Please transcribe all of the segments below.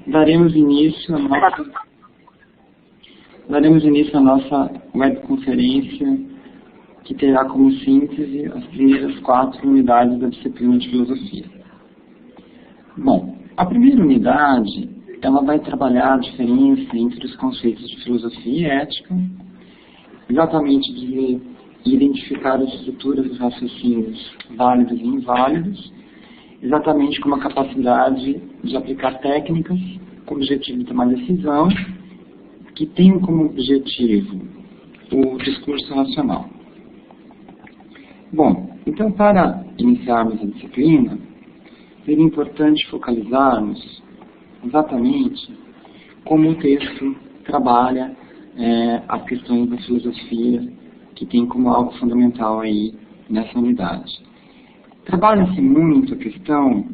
daremos início à nossa webconferência, que terá como síntese as primeiras 4 unidades da disciplina de filosofia. Bom, a primeira unidade, ela vai trabalhar a diferença entre os conceitos de filosofia e ética, exatamente de identificar as estruturas dos raciocínios válidos e inválidos, exatamente como a capacidade de aplicar técnicas com o objetivo de tomar decisão, que tem como objetivo o discurso racional. Bom, então para iniciarmos a disciplina, seria importante focalizarmos exatamente como o texto trabalha as questões da filosofia, que tem como algo fundamental aí nessa unidade. Trabalha-se muito a questão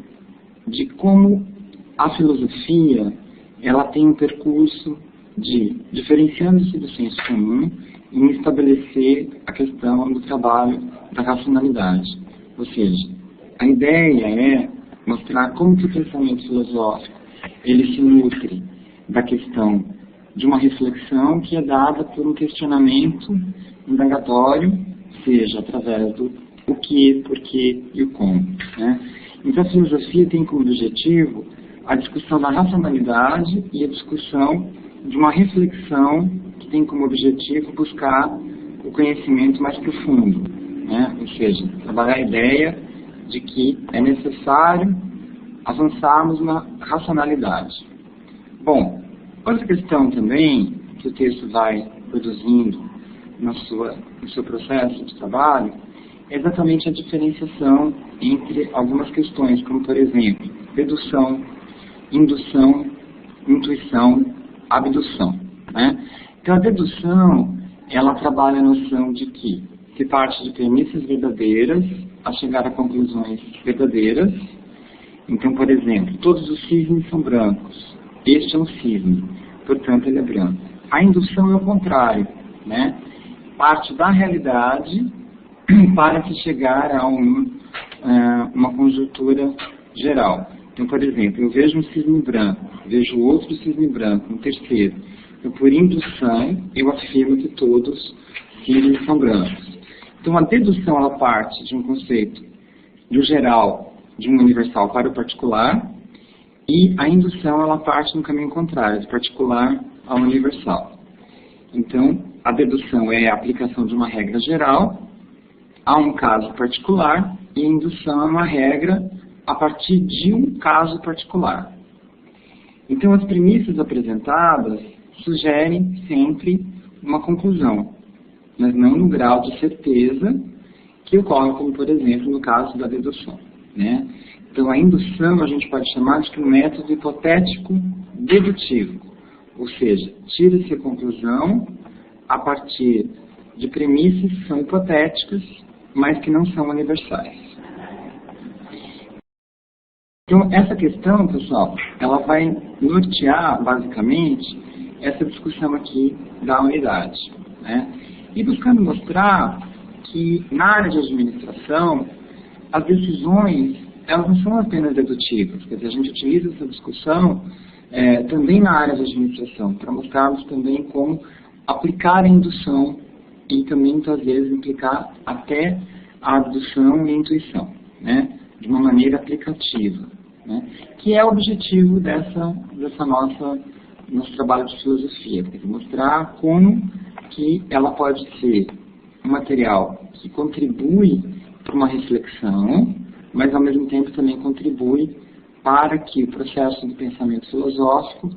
de como a filosofia ela tem um percurso de diferenciando-se do senso comum em estabelecer a questão do trabalho da racionalidade. Ou seja, a ideia é mostrar como que o pensamento filosófico ele se nutre da questão de uma reflexão que é dada por um questionamento indagatório, seja através do o que, porquê e o como. Né? Então a filosofia tem como objetivo a discussão da racionalidade e a discussão de uma reflexão que tem como objetivo buscar o conhecimento mais profundo. Né? Ou seja, trabalhar a ideia de que é necessário avançarmos na racionalidade. Bom, outra questão também que o texto vai produzindo no seu processo de trabalho é exatamente a diferenciação entre algumas questões, como por exemplo, dedução, indução, intuição, abdução. Né? Então a dedução, ela trabalha a noção de que se parte de premissas verdadeiras a chegar a conclusões verdadeiras. Então, por exemplo, todos os cisnes são brancos. Este é um cisne, portanto ele é branco. A indução é o contrário, né? Parte da realidade para se chegar a uma conjuntura geral. Então, por exemplo, eu vejo um cisne branco, vejo outro cisne branco, um terceiro. Então, por indução, eu afirmo que todos os cisnes são brancos. Então, a dedução ela parte de um conceito do geral, de um universal para o particular, e a indução ela parte no caminho contrário, do particular ao universal. Então, a dedução é a aplicação de uma regra geral a um caso particular, e a indução é uma regra a partir de um caso particular. Então, as premissas apresentadas sugerem sempre uma conclusão, mas não no grau de certeza que ocorre, como por exemplo no caso da dedução. Né? Então, a indução a gente pode chamar de um método hipotético dedutivo, ou seja, tira-se a conclusão a partir de premissas que são hipotéticas, mas que não são universais. Então, essa questão, pessoal, ela vai nortear, basicamente, essa discussão aqui da unidade. Né? E buscando mostrar que, na área de administração, as decisões, elas não são apenas dedutivas. Quer dizer, a gente utiliza essa discussão também na área de administração, para mostrarmos também como aplicar a indução e também, muitas vezes, implicar até a abdução e a intuição, né? De uma maneira aplicativa, né? Que é o objetivo nosso trabalho de filosofia, mostrar como que ela pode ser um material que contribui para uma reflexão, mas ao mesmo tempo também contribui para que o processo do pensamento filosófico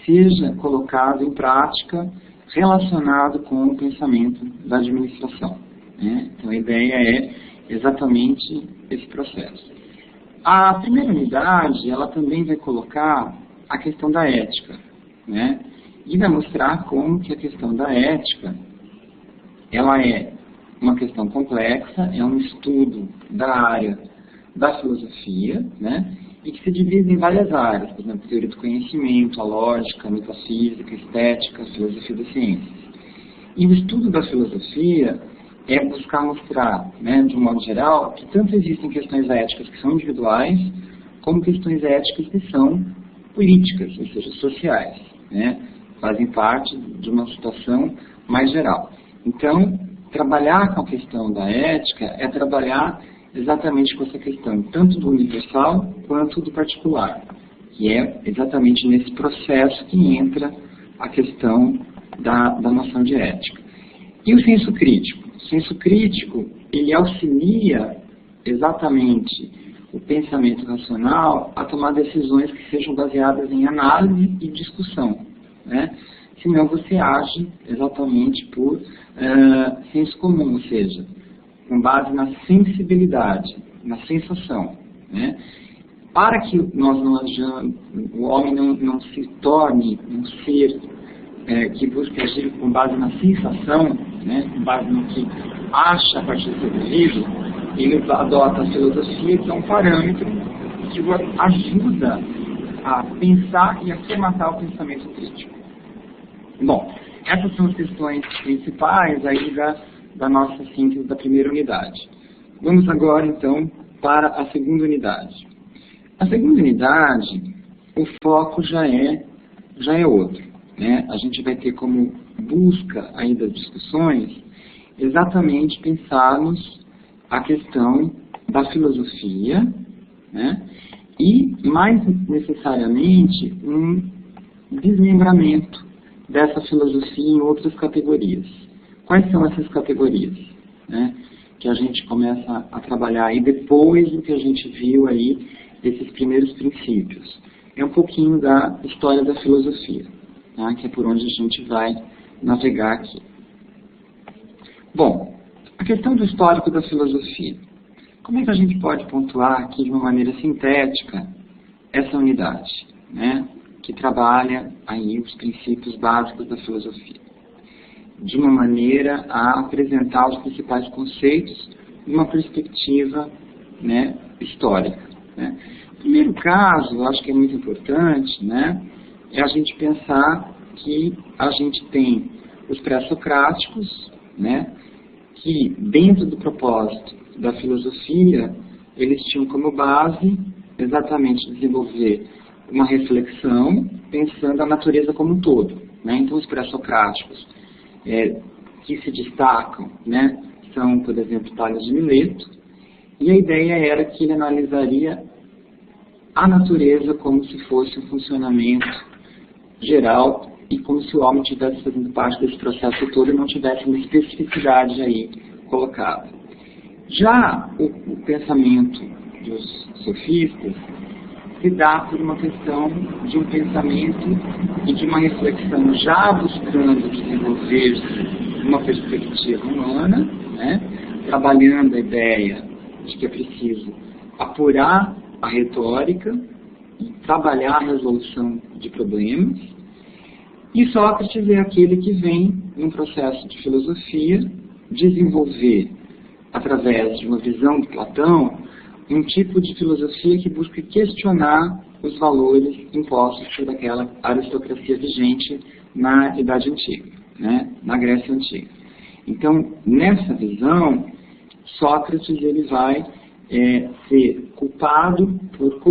seja colocado em prática relacionado com o pensamento da administração. Né? Então a ideia é exatamente esse processo. A primeira unidade, ela também vai colocar a questão da ética, né? E vai mostrar como que a questão da ética, ela é uma questão complexa, é um estudo da área da filosofia, né? E que se divide em várias áreas, por exemplo, teoria do conhecimento, a lógica, a metafísica, a estética, a filosofia das ciências. E o estudo da filosofia é buscar mostrar, né, de um modo geral, que tanto existem questões éticas que são individuais, como questões éticas que são políticas, ou seja, sociais, né? Fazem parte de uma situação mais geral. Então, trabalhar com a questão da ética é trabalhar exatamente com essa questão, tanto do universal quanto do particular, que é exatamente nesse processo que entra a questão da noção de ética. E o senso crítico? O senso crítico, ele auxilia exatamente o pensamento racional a tomar decisões que sejam baseadas em análise e discussão, né? Senão você age exatamente por senso comum, ou seja, com base na sensibilidade, na sensação, né? Para que nós não ajamos, o homem não se torne um ser que busca agir com base na sensação, né? Com base no que acha a partir do seu devido, ele adota a filosofia, que é um parâmetro que o ajuda a pensar e a formatar o pensamento crítico. Bom, essas são as questões principais aí da nossa síntese da primeira unidade. Vamos agora, então, para a segunda unidade. A segunda unidade, o foco já é outro, né? A gente vai ter como busca aí das discussões exatamente pensarmos a questão da filosofia, né? E, mais necessariamente, um desmembramento dessa filosofia em outras categorias. Quais são essas categorias, né, que a gente começa a trabalhar aí depois do que a gente viu aí desses primeiros princípios? É um pouquinho da história da filosofia, tá, que é por onde a gente vai navegar aqui. Bom, a questão do histórico da filosofia. Como é que a gente pode pontuar aqui de uma maneira sintética essa unidade, né, que trabalha aí os princípios básicos da filosofia, de uma maneira a apresentar os principais conceitos numa perspectiva, né, histórica, né? O primeiro caso, eu acho que é muito importante, né, é a gente pensar que a gente tem os pré-socráticos, né, que dentro do propósito da filosofia, eles tinham como base exatamente desenvolver uma reflexão pensando a natureza como um todo, né? Então, os pré-socráticos que se destacam, né, são, por exemplo, Tales de Mileto, e a ideia era que ele analisaria a natureza como se fosse um funcionamento geral e como se o homem estivesse fazendo parte desse processo todo e não tivesse uma especificidade aí colocada. Já o pensamento dos sofistas se dá por uma questão de um pensamento e de uma reflexão já buscando desenvolver-se uma perspectiva humana, né, trabalhando a ideia de que é preciso apurar a retórica e trabalhar a resolução de problemas. E Sócrates é aquele que vem, num processo de filosofia, desenvolver, através de uma visão de Platão, um tipo de filosofia que busca questionar os valores impostos por aquela aristocracia vigente na Idade Antiga, né, na Grécia Antiga. Então, nessa visão, Sócrates ele vai ser culpado por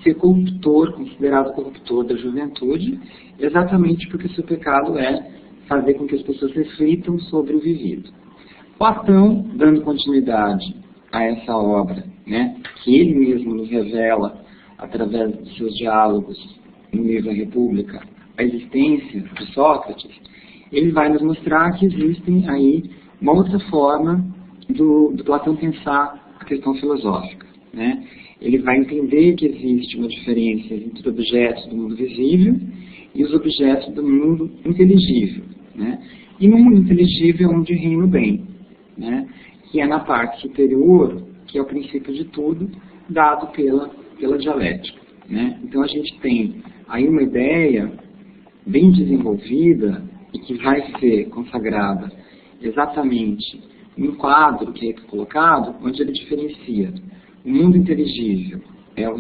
ser corruptor, considerado corruptor da juventude, exatamente porque seu pecado é fazer com que as pessoas reflitam sobre o vivido. Platão, dando continuidade a essa obra, né, que ele mesmo nos revela através de seus diálogos no livro A República, a existência de Sócrates, ele vai nos mostrar que existem aí uma outra forma do Platão pensar a questão filosófica, né? Ele vai entender que existe uma diferença entre objetos do mundo visível e os objetos do mundo inteligível, né? E no mundo inteligível é onde reina o bem, né, que é na parte superior, que é o princípio de tudo, dado pela dialética, né? Então a gente tem aí uma ideia bem desenvolvida e que vai ser consagrada exatamente em um quadro que é colocado, onde ele diferencia o mundo inteligível,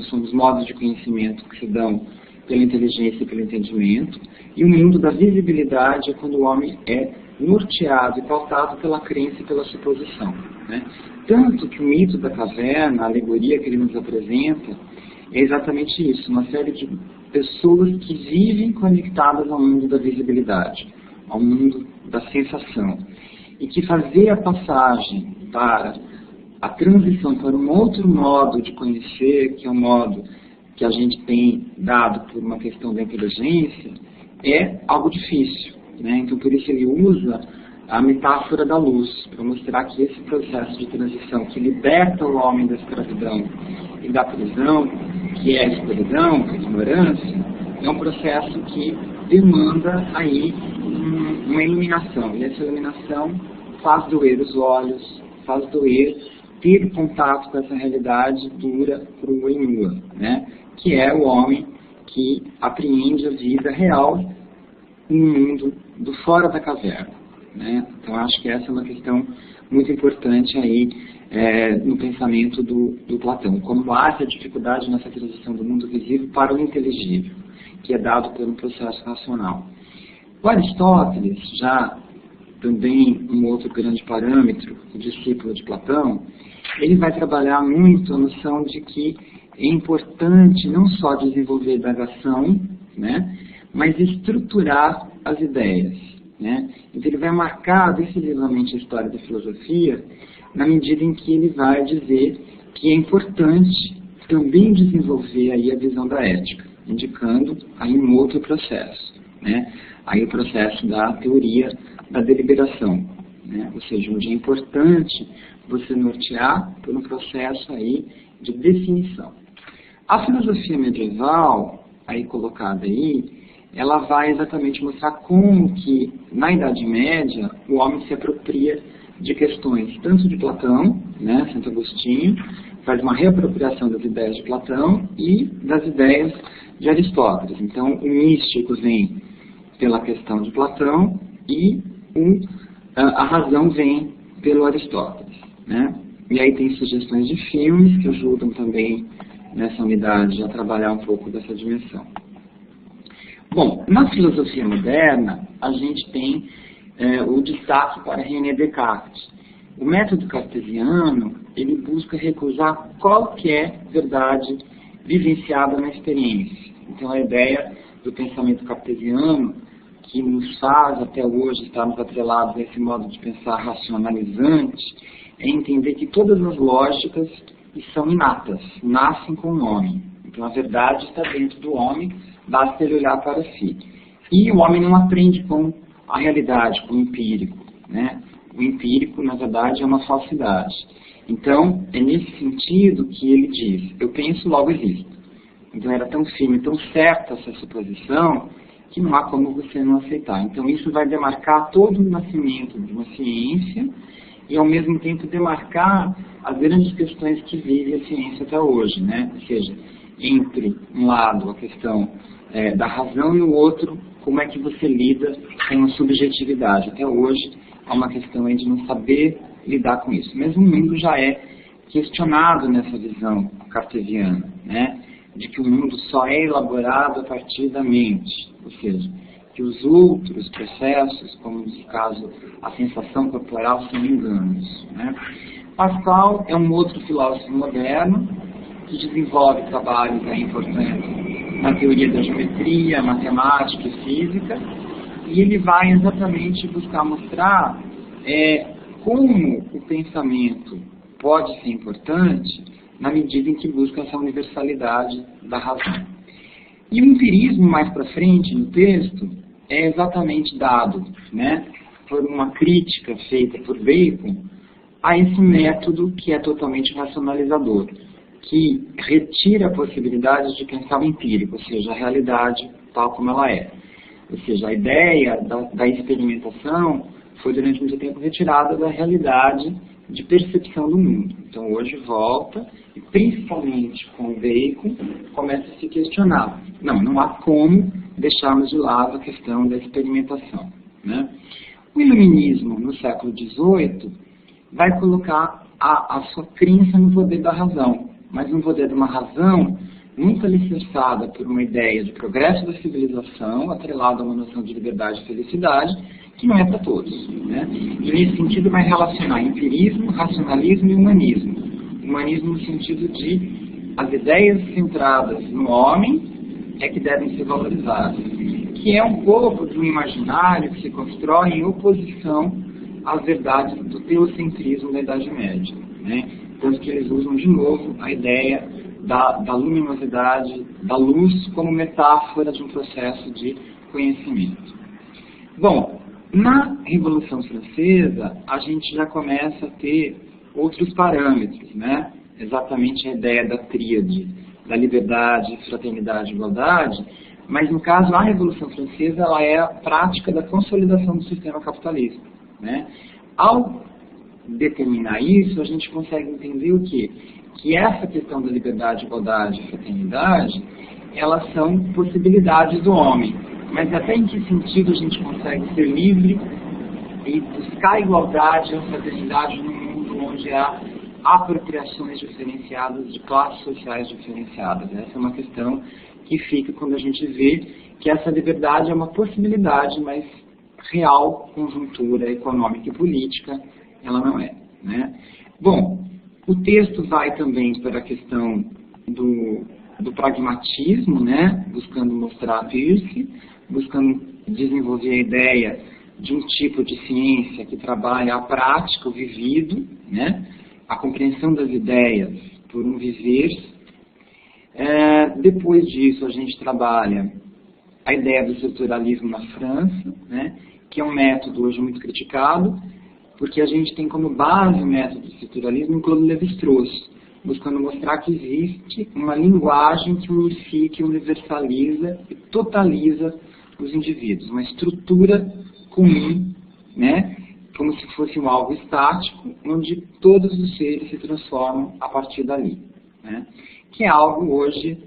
são os modos de conhecimento que se dão pela inteligência e pelo entendimento, e o mundo da visibilidade é quando o homem é norteado e pautado pela crença e pela suposição, né? Tanto que o mito da caverna, a alegoria que ele nos apresenta, é exatamente isso, uma série de pessoas que vivem conectadas ao mundo da visibilidade, ao mundo da sensação, e que fazer a passagem para a transição para um outro modo de conhecer, que é o modo que a gente tem dado por uma questão da inteligência, é algo difícil, né? Então, por isso ele usa a metáfora da luz, para mostrar que esse processo de transição que liberta o homem da escravidão e da prisão, que é a escuridão, a ignorância, é um processo que demanda aí uma iluminação. E essa iluminação faz doer os olhos, faz doer ter contato com essa realidade dura, crua e nua, né? Que é o homem que apreende a vida real no mundo do fora da caverna, né? Então acho que essa é uma questão muito importante aí no pensamento do Platão, como há essa dificuldade nessa transição do mundo visível para o inteligível, que é dado por um processo racional. O Aristóteles, já também um outro grande parâmetro, o discípulo de Platão, ele vai trabalhar muito a noção de que é importante não só desenvolver a indagação, né, mas estruturar as ideias, né? Então ele vai marcar decisivamente a história da filosofia na medida em que ele vai dizer que é importante também desenvolver aí a visão da ética, indicando aí um outro processo, né? Aí o processo da teoria da deliberação, né? Ou seja, onde é importante você nortear por um processo aí de definição. A filosofia medieval, aí colocada aí, ela vai exatamente mostrar como que, na Idade Média, o homem se apropria de questões tanto de Platão, né, Santo Agostinho, faz uma reapropriação das ideias de Platão e das ideias de Aristóteles. Então, o místico vem pela questão de Platão e a razão vem pelo Aristóteles, né? E aí tem sugestões de filmes que ajudam também nessa unidade a trabalhar um pouco dessa dimensão. Bom, na filosofia moderna, a gente tem o destaque para René Descartes. O método cartesiano, ele busca recusar qualquer verdade vivenciada na experiência. Então, a ideia do pensamento cartesiano, que nos faz até hoje estarmos atrelados a esse modo de pensar racionalizante, é entender que todas as lógicas são inatas, nascem com o homem. Então a verdade está dentro do homem, basta ele olhar para si. E o homem não aprende com a realidade, com o empírico, né? O empírico, na verdade, é uma falsidade. Então, é nesse sentido que ele diz, eu penso, logo existo. Então era tão firme, tão certa essa suposição, que não há como você não aceitar. Então isso vai demarcar todo o nascimento de uma ciência e ao mesmo tempo demarcar as grandes questões que vive a ciência até hoje, né? Ou seja, entre um lado a questão da razão e o outro, como é que você lida com a subjetividade. Até hoje há uma questão aí de não saber lidar com isso. Mas o mundo já é questionado nessa visão cartesiana, né? De que o mundo só é elaborado a partir da mente, ou seja, que os outros processos, como nesse caso a sensação corporal, são enganos, né? Pascal é um outro filósofo moderno que desenvolve trabalhos aí importantes na teoria da geometria, matemática e física, e ele vai exatamente buscar mostrar como o pensamento pode ser importante na medida em que busca essa universalidade da razão. E o empirismo, mais para frente no texto, é exatamente dado, né, por uma crítica feita por Bacon a esse método que é totalmente racionalizador, que retira a possibilidade de pensar o empírico, ou seja, a realidade tal como ela é. Ou seja, a ideia da experimentação foi durante muito tempo retirada da realidade de percepção do mundo. Então hoje volta, e principalmente com o Bacon, começa a se questionar. Não há como deixarmos de lado a questão da experimentação, né? O iluminismo, no século XVIII, vai colocar a sua crença no poder da razão, mas no poder de uma razão muito alicerçada por uma ideia de progresso da civilização, atrelada a uma noção de liberdade e felicidade, que não é para todos, né? E nesse sentido vai relacionar empirismo, racionalismo e humanismo. Humanismo no sentido de as ideias centradas no homem é que devem ser valorizadas, que é um pouco de um imaginário que se constrói em oposição às verdades do teocentrismo da Idade Média, né? Tanto que eles usam de novo a ideia da luminosidade, da luz, como metáfora de um processo de conhecimento. Bom, na Revolução Francesa, a gente já começa a ter outros parâmetros, né? Exatamente a ideia da tríade, da liberdade, fraternidade e igualdade, mas no caso a Revolução Francesa ela é a prática da consolidação do sistema capitalista, né? Ao determinar isso, a gente consegue entender o quê? Que essa questão da liberdade, igualdade e fraternidade, elas são possibilidades do homem. Mas até em que sentido a gente consegue ser livre e buscar a igualdade e a fraternidade num mundo onde há apropriações diferenciadas de classes sociais diferenciadas? Essa é uma questão que fica quando a gente vê que essa liberdade é uma possibilidade, mas real conjuntura econômica e política ela não é, né? Bom, o texto vai também para a questão do pragmatismo, né? Buscando mostrar Peirce, buscando desenvolver a ideia de um tipo de ciência que trabalha a prática, o vivido, né? A compreensão das ideias por um viver. Depois disso, a gente trabalha a ideia do estruturalismo na França, né? Que é um método hoje muito criticado, porque a gente tem como base o método do estruturalismo o Claude Lévi-Strauss, buscando mostrar que existe uma linguagem que unifica, universaliza e totaliza os indivíduos, uma estrutura comum, né, como se fosse um algo estático, onde todos os seres se transformam a partir dali, né, que é algo hoje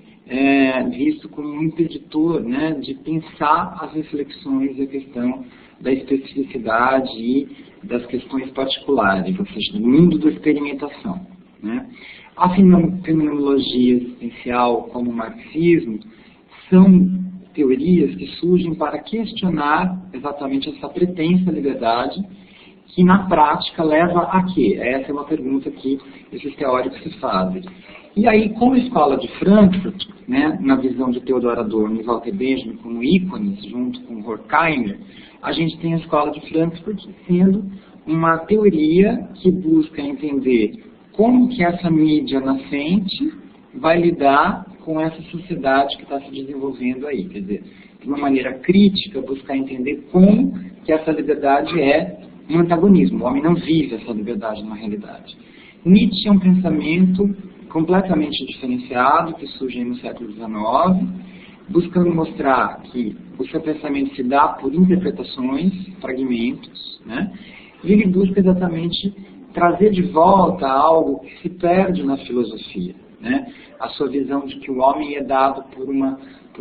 visto como um impeditor, né, de pensar as reflexões e a questão da especificidade e das questões particulares, ou seja, do mundo da experimentação, né. A fenomenologia existencial, como o marxismo, são teorias que surgem para questionar exatamente essa pretensa liberdade, que na prática leva a quê? Essa é uma pergunta que esses teóricos se fazem. E aí, como escola de Frankfurt, né, na visão de Theodor Adorno e Walter Benjamin como ícones, junto com Horkheimer, a gente tem a escola de Frankfurt sendo uma teoria que busca entender como que essa mídia nascente vai lidar com essa sociedade que está se desenvolvendo aí. Quer dizer, de uma maneira crítica, buscar entender como que essa liberdade é um antagonismo. O homem não vive essa liberdade na realidade. Nietzsche é um pensamento completamente diferenciado, que surge no século XIX, buscando mostrar que o seu pensamento se dá por interpretações, fragmentos, né? E ele busca exatamente trazer de volta algo que se perde na filosofia, né? A sua visão de que o homem é dado por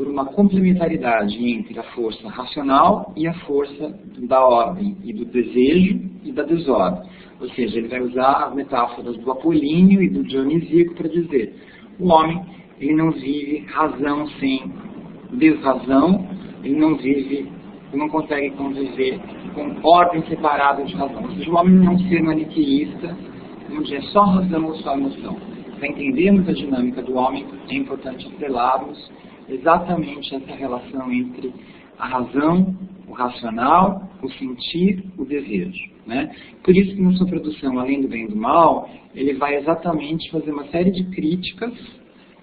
uma complementaridade entre a força racional e a força da ordem, e do desejo e da desordem. Ou seja, ele vai usar as metáforas do Apolíneo e do Dionisíaco para dizer: o homem, ele não vive razão sem desrazão, ele não consegue conviver com ordem separada de razão. Ou seja, o homem não é um ser maniqueísta, onde é só razão ou só emoção. Para entendermos a dinâmica do homem, é importante estrelarmos exatamente essa relação entre a razão, o racional, o sentir, o desejo, né? Por isso que na sua produção, Além do Bem e do Mal, ele vai exatamente fazer uma série de críticas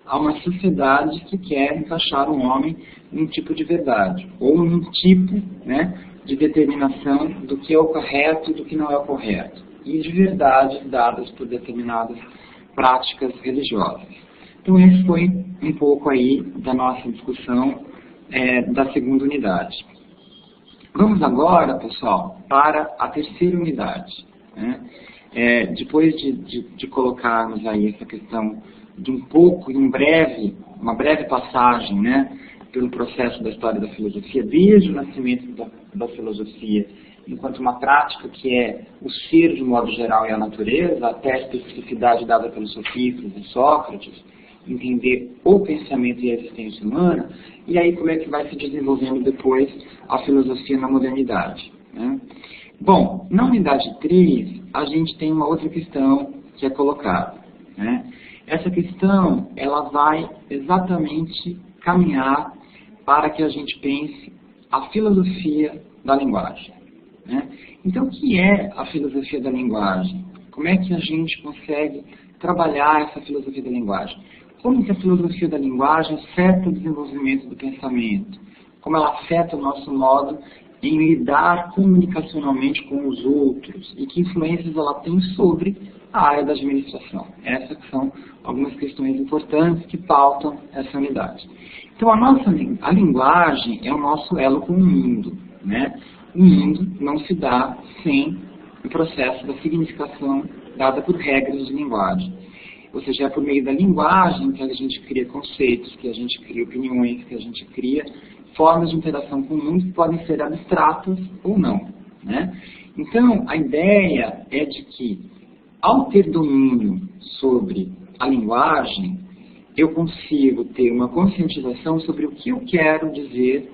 a uma sociedade que quer encaixar o homem num tipo de verdade, ou num tipo, né, de determinação do que é o correto e do que não é o correto, e de verdades dadas por determinadas práticas religiosas. Então esse foi um pouco aí da nossa discussão da segunda unidade. Vamos agora, pessoal, para a terceira unidade, né? Depois de colocarmos aí essa questão de um pouco, uma breve passagem, né, pelo processo da história da filosofia, desde o nascimento da filosofia, enquanto uma prática que é o ser de modo geral e a natureza, até a especificidade dada pelos sofistas e Sócrates, entender o pensamento e a existência humana, e aí como é que vai se desenvolvendo depois a filosofia na modernidade, né? Bom, na unidade 3, a gente tem uma outra questão que é colocada, né? essa questão ela vai exatamente caminhar para que a gente pense a filosofia da linguagem, né? Então, o que é a filosofia da linguagem? Como é que a gente consegue trabalhar essa filosofia da linguagem? Como que a filosofia da linguagem afeta o desenvolvimento do pensamento? Como ela afeta o nosso modo em lidar comunicacionalmente com os outros? E que influências ela tem sobre a área da administração? Essas são algumas questões importantes que pautam essa unidade. Então, a linguagem é o nosso elo com o mundo, né? O mundo não se dá sem o processo da significação dada por regras de linguagem. Ou seja, é por meio da linguagem que a gente cria conceitos, que a gente cria opiniões, que a gente cria formas de interação com o mundo que podem ser abstratas ou não, né? Então, a ideia é de que, ao ter domínio sobre a linguagem, eu consigo ter uma conscientização sobre o que eu quero dizer,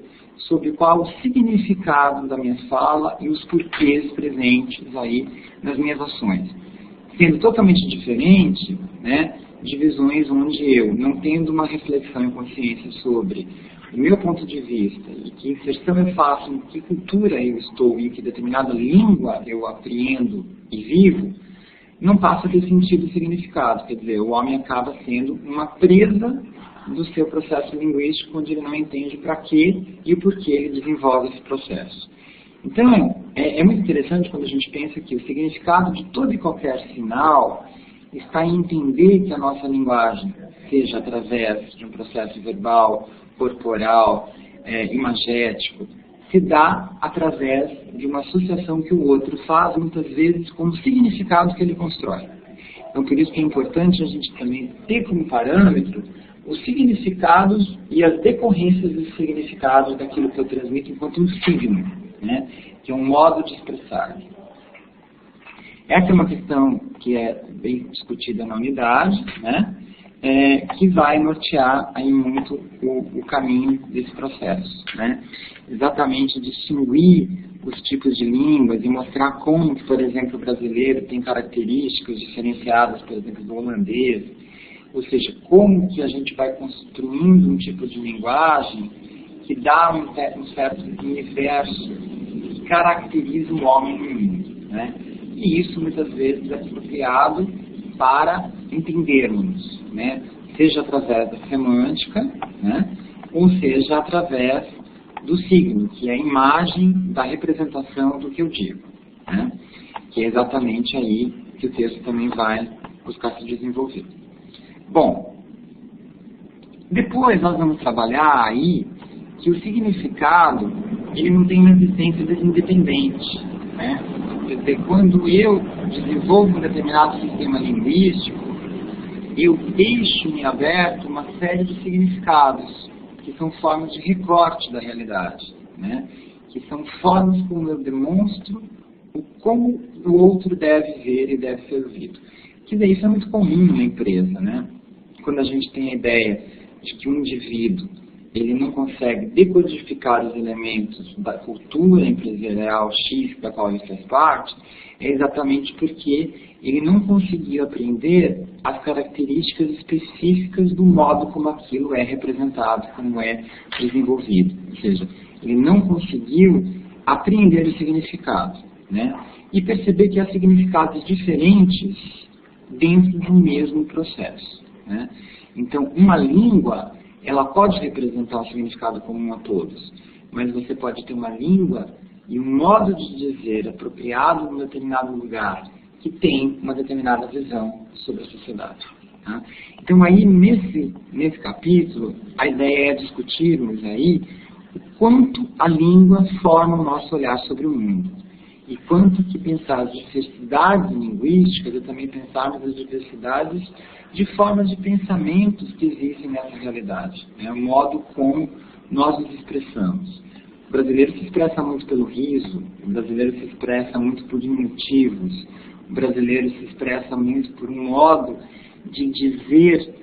sobre qual o significado da minha fala e os porquês presentes aí nas minhas ações. Sendo totalmente diferente, né, de visões onde eu, não tendo uma reflexão e consciência sobre o meu ponto de vista e que inserção eu faço, em que cultura eu estou e em que determinada língua eu apreendo e vivo, não passa a ter sentido e significado. Quer dizer, o homem acaba sendo uma presa do seu processo linguístico, onde ele não entende para quê e o porquê ele desenvolve esse processo. Então, é muito interessante quando a gente pensa que o significado de todo e qualquer sinal está em entender que a nossa linguagem, seja através de um processo verbal, corporal, imagético, se dá através de uma associação que o outro faz, muitas vezes, com o significado que ele constrói. Então, por isso que é importante a gente também ter como parâmetro os significados e as decorrências dos significados daquilo que eu transmito enquanto um signo, né? Que é um modo de expressar. Essa é uma questão que é bem discutida na unidade, né? Que vai nortear aí muito o caminho desse processo, né? Exatamente distinguir os tipos de línguas e mostrar como que, por exemplo, o brasileiro tem características diferenciadas, por exemplo, do holandês, ou seja, como que a gente vai construindo um tipo de linguagem que dá um certo universo que caracteriza o homem no mundo, né? E isso muitas vezes é apropriado para entendermos, né? Seja através da semântica, né? Ou seja através do signo, que é a imagem da representação do que eu digo, né? Que é exatamente aí que o texto também vai buscar se desenvolver. Bom, depois nós vamos trabalhar aí que o significado ele não tem uma existência independente, né? Quer dizer, quando eu desenvolvo um determinado sistema linguístico, eu deixo em aberto uma série de significados, que são formas de recorte da realidade, né? Que são formas como eu demonstro como o outro deve ver e deve ser ouvido. Quer dizer, isso é muito comum na empresa, né? Quando a gente tem a ideia de que um indivíduo ele não consegue decodificar os elementos da cultura empresarial X da qual ele faz parte, é exatamente porque ele não conseguiu aprender as características específicas do modo como aquilo é representado, como é desenvolvido. Ou seja, ele não conseguiu apreender o significado, né? E perceber que há significados diferentes dentro de um mesmo processo, né? Então, uma língua ela pode representar um significado comum a todos, mas você pode ter uma língua e um modo de dizer apropriado em um determinado lugar que tem uma determinada visão sobre a sociedade. Tá? Então aí nesse capítulo a ideia é discutirmos aí o quanto a língua forma o nosso olhar sobre o mundo e quanto que pensar as diversidades linguísticas e também pensarmos as diversidades de formas de pensamentos que existem nessa realidade, né? O modo como nós nos expressamos. O brasileiro se expressa muito pelo riso, o brasileiro se expressa muito por diminutivos, o brasileiro se expressa muito por um modo de dizer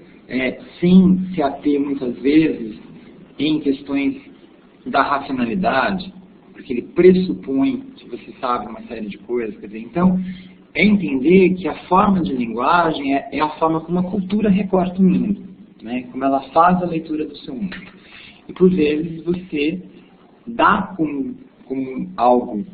sem se ater muitas vezes em questões da racionalidade, porque ele pressupõe que você sabe uma série de coisas. Quer dizer, então, é entender que a forma de linguagem é a forma como a cultura recorta o mundo, né? Como ela faz a leitura do seu mundo. E por vezes você dá como algo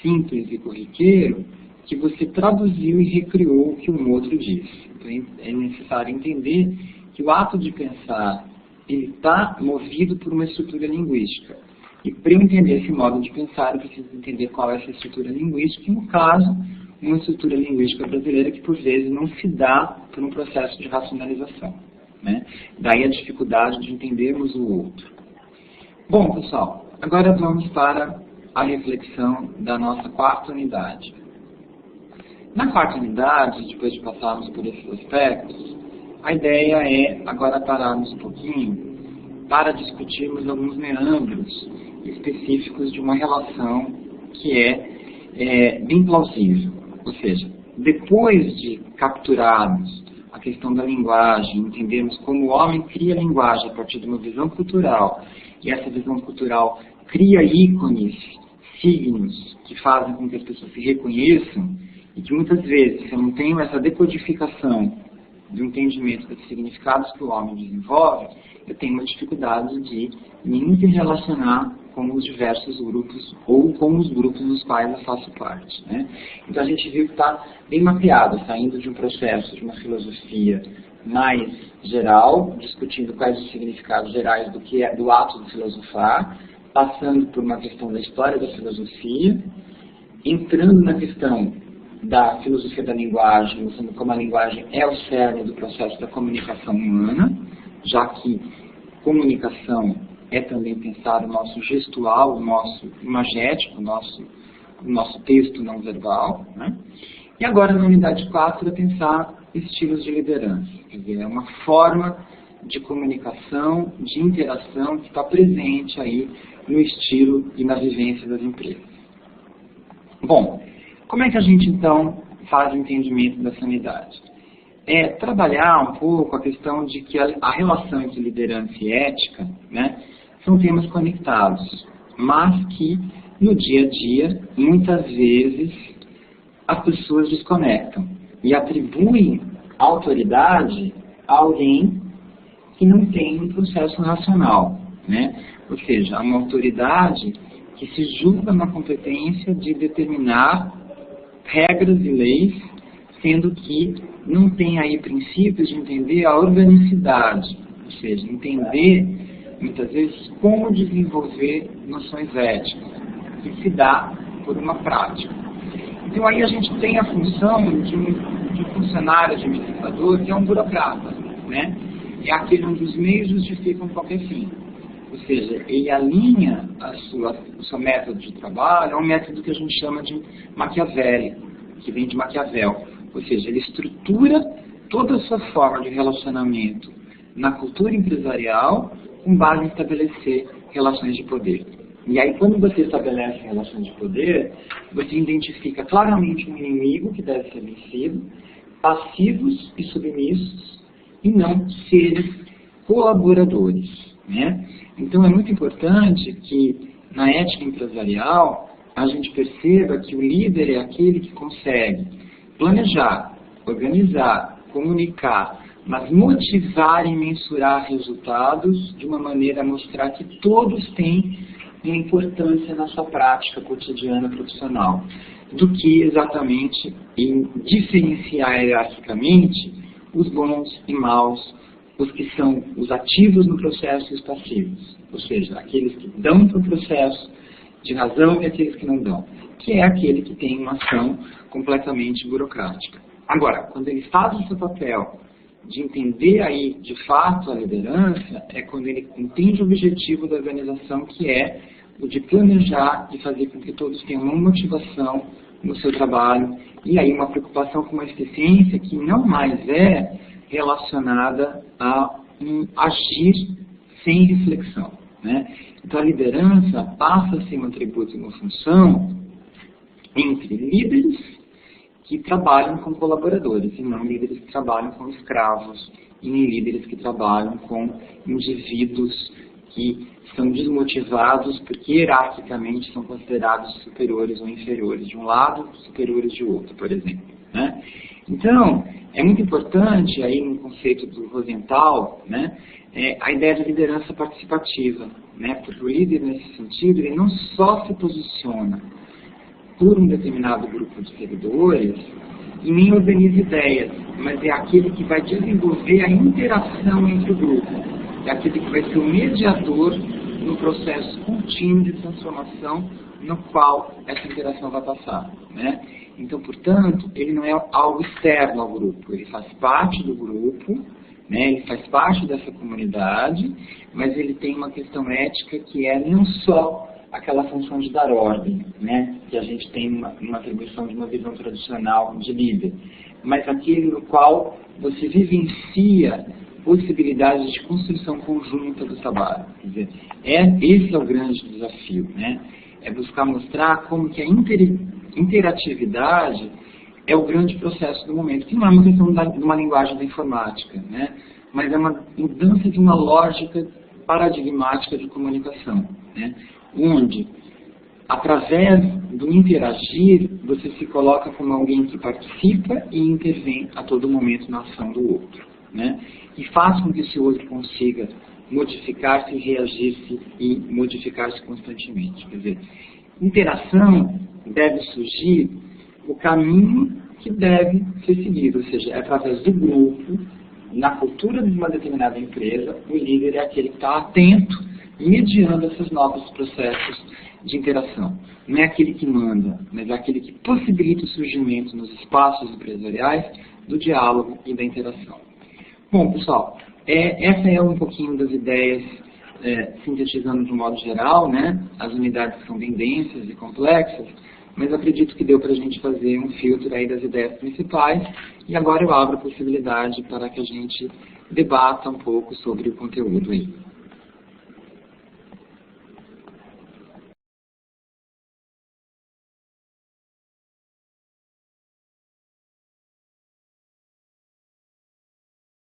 simples e corriqueiro que você traduziu e recriou o que um outro disse. Então é necessário entender que o ato de pensar ele está movido por uma estrutura linguística. E para eu entender esse modo de pensar, eu preciso entender qual é essa estrutura linguística, e no caso, uma estrutura linguística brasileira que por vezes não se dá por um processo de racionalização, né? Daí a dificuldade de entendermos o outro. Bom, pessoal, agora vamos para a reflexão da nossa quarta unidade. Na quarta unidade, depois de passarmos por esses aspectos, a ideia é agora pararmos um pouquinho para discutirmos alguns meandros específicos de uma relação que é bem plausível. Ou seja, depois de capturarmos a questão da linguagem, entendermos como o homem cria a linguagem a partir de uma visão cultural, e essa visão cultural cria ícones, signos, que fazem com que as pessoas se reconheçam, e que muitas vezes, se eu não tenho essa decodificação do entendimento dos significados que o homem desenvolve, eu tenho uma dificuldade de me interrelacionar com os diversos grupos ou com os grupos dos quais eu faço parte, né? Então a gente viu que está bem mapeado, saindo de um processo de uma filosofia mais geral, discutindo quais os significados gerais do ato de filosofar, passando por uma questão da história da filosofia, entrando na questão da filosofia da linguagem, mostrando como a linguagem é o cerne do processo da comunicação humana, já que comunicação é também pensar o nosso gestual, o nosso imagético, o nosso texto não verbal, né? E agora, na unidade 4, é pensar estilos de liderança. Quer dizer, é uma forma de comunicação, de interação que está presente aí no estilo e na vivência das empresas. Bom, como é que a gente, então, faz o entendimento dessa unidade? É trabalhar um pouco a questão de que a relação entre liderança e ética, né, são temas conectados, mas que, no dia a dia, muitas vezes, as pessoas desconectam e atribuem autoridade a alguém que não tem um processo racional, né? Ou seja, uma autoridade que se julga na competência de determinar regras e leis, sendo que não tem aí princípios de entender a organicidade, ou seja, entender muitas vezes como desenvolver noções éticas, que se dá por uma prática. Então aí a gente tem a função de um funcionário administrador que é um burocrata, né? É aquele onde os meios justificam qualquer fim. Ou seja, ele alinha o seu método de trabalho a um método que a gente chama de maquiavélico, que vem de Maquiavel. Ou seja, ele estrutura toda a sua forma de relacionamento na cultura empresarial com base em estabelecer relações de poder. E aí, quando você estabelece relações de poder, você identifica claramente um inimigo que deve ser vencido, passivos e submissos, e não seres colaboradores, né? Então, é muito importante que, na ética empresarial, a gente perceba que o líder é aquele que consegue planejar, organizar, comunicar, mas motivar e mensurar resultados de uma maneira a mostrar que todos têm uma importância na sua prática cotidiana profissional, do que exatamente em diferenciar hierarquicamente os bons e maus, os que são os ativos no processo e os passivos, ou seja, aqueles que dão para o processo de razão e aqueles que não dão, que é aquele que tem uma ação completamente burocrática. Agora, quando ele faz o seu papel de entender aí, de fato, a liderança, é quando ele entende o objetivo da organização, que é o de planejar e fazer com que todos tenham uma motivação no seu trabalho, e aí uma preocupação com uma eficiência que não mais é relacionada a um agir sem reflexão, né? Então a liderança passa a ser um atributo e uma função entre líderes que trabalham com colaboradores, e não líderes que trabalham com escravos, e nem líderes que trabalham com indivíduos que são desmotivados porque hierarquicamente são considerados superiores ou inferiores de um lado, superiores de outro, por exemplo. né? Então, é muito importante, aí no conceito do Rosenthal, né, a ideia de liderança participativa, né, porque o líder, nesse sentido, ele não só se posiciona por um determinado grupo de seguidores e nem organiza ideias, mas é aquele que vai desenvolver a interação entre o grupo, é aquele que vai ser o mediador no processo contínuo de transformação no qual essa interação vai passar, né? Então, portanto, ele não é algo externo ao grupo, ele faz parte do grupo, né? Ele faz parte dessa comunidade, mas ele tem uma questão ética que é não só aquela função de dar ordem, né? Que a gente tem uma atribuição de uma visão tradicional de líder, mas aquele no qual você vivencia possibilidades de construção conjunta do trabalho. Quer dizer, esse é o grande desafio, né? É buscar mostrar como que a interatividade é o grande processo do momento, que não é uma questão de uma linguagem da informática, né? Mas é uma mudança de uma lógica paradigmática de comunicação, né? Onde, através do interagir, você se coloca como alguém que participa e intervém a todo momento na ação do outro, né? E faz com que esse outro consiga modificar-se, reagir-se e modificar-se constantemente. Quer dizer, interação deve surgir o caminho que deve ser seguido, ou seja, é através do grupo, na cultura de uma determinada empresa, o líder é aquele que está atento, mediando esses novos processos de interação. Não é aquele que manda, mas é aquele que possibilita o surgimento nos espaços empresariais do diálogo e da interação. Bom, pessoal, essa é um pouquinho das ideias, sintetizando de um modo geral, né? As unidades são bem densas e complexas, mas acredito que deu para a gente fazer um filtro aí das ideias principais, e agora eu abro a possibilidade para que a gente debata um pouco sobre o conteúdo aí.